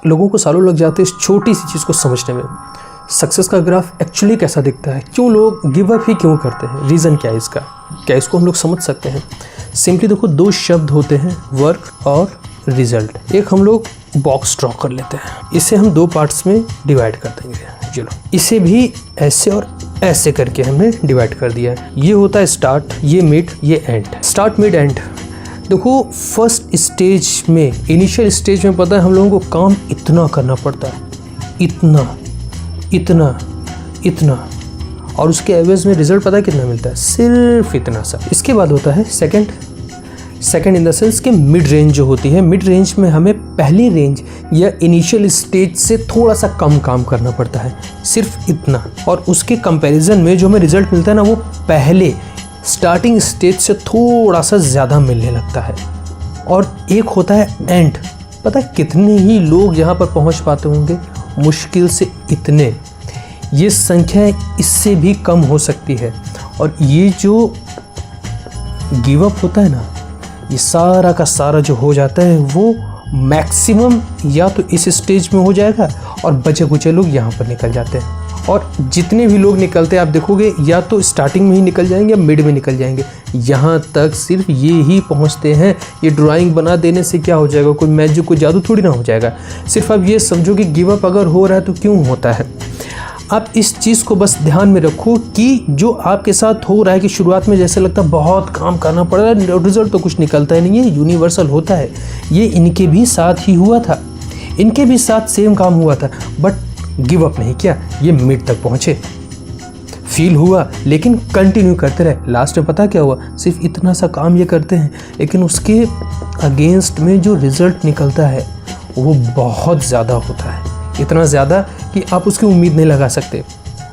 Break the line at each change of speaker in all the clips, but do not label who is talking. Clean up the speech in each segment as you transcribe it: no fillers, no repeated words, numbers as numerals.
लोगों को सालों लग जाते हैं इस छोटी सी चीज़ को समझने में। सक्सेस का ग्राफ एक्चुअली कैसा दिखता है, क्यों लोग गिव अप ही क्यों करते हैं, रीज़न क्या है इसका, क्या इसको हम लोग समझ सकते हैं। सिंपली देखो, दो शब्द होते हैं, वर्क और रिजल्ट। एक हम लोग बॉक्स ड्रॉ कर लेते हैं, इसे हम दो पार्ट्स में डिवाइड कर देंगे। चलो, इसे भी ऐसे और ऐसे करके हमने डिवाइड कर दिया है। ये होता है स्टार्ट, ये मिड, ये एंड। Start, mid, and. देखो, फर्स्ट स्टेज में, इनिशियल स्टेज में पता है हम लोगों को काम इतना करना पड़ता है, इतना इतना इतना, और उसके एवरेज में रिजल्ट पता है कितना मिलता है, सिर्फ इतना सा। इसके बाद होता है सेकंड इन द सेंस कि मिड रेंज जो होती है, मिड रेंज में हमें पहली रेंज या इनिशियल स्टेज से थोड़ा सा कम काम करना पड़ता है, सिर्फ इतना। और उसके कंपैरिजन में जो हमें रिजल्ट मिलता है ना, वो पहले स्टार्टिंग स्टेज से थोड़ा सा ज़्यादा मिलने लगता है। और एक होता है एंड। पता है कितने ही लोग यहाँ पर पहुँच पाते होंगे, मुश्किल से इतने। ये संख्या इससे भी कम हो सकती है। और ये जो गिव अप होता है ना, ये सारा का सारा जो हो जाता है वो मैक्सिमम या तो इस स्टेज में हो जाएगा, और बचे कुचे लोग यहाँ पर निकल जाते हैं। और जितने भी लोग निकलते हैं आप देखोगे, या तो स्टार्टिंग में ही निकल जाएंगे या मिड में निकल जाएंगे, यहाँ तक सिर्फ ये ही पहुँचते हैं। ये ड्राइंग बना देने से क्या हो जाएगा, कोई मैजिक, कोई जादू थोड़ी ना हो जाएगा। सिर्फ अब ये समझो कि गिव अप अगर हो रहा है तो क्यों होता है। आप इस चीज़ को बस ध्यान में रखो कि जो आपके साथ हो रहा है कि शुरुआत में जैसे लगता है बहुत काम करना पड़ रहा है, रिजल्ट तो कुछ निकलता ही नहीं है, यूनिवर्सल होता है। ये इनके भी साथ ही हुआ था, इनके भी साथ सेम काम हुआ था, बट गिव अप नहीं किया, ये मिड तक पहुँचे, फील हुआ, लेकिन कंटिन्यू करते रहे। लास्ट में पता क्या हुआ, सिर्फ इतना सा काम ये करते हैं, लेकिन उसके अगेंस्ट में जो रिजल्ट निकलता है वो बहुत ज़्यादा होता है, इतना ज़्यादा कि आप उसकी उम्मीद नहीं लगा सकते।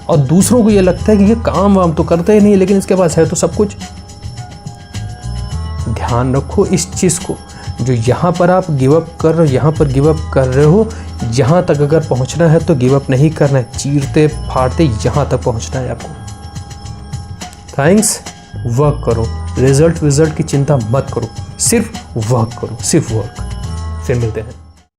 और दूसरों को ये लगता है कि ये काम वाम तो करता ही नहीं, लेकिन इसके पास है तो सब कुछ। ध्यान रखो इस चीज़ को, जो यहाँ पर आप गिव अप कर रहे हो, यहाँ पर गिव अप कर रहे हो, यहाँ तक अगर पहुँचना है तो गिव अप नहीं करना है, चीरते फाड़ते यहाँ तक पहुँचना है आपको। थैंक्स, वर्क करो, रिजल्ट की चिंता मत करो, सिर्फ वर्क करो, सिर्फ वर्क। फिर मिलते हैं।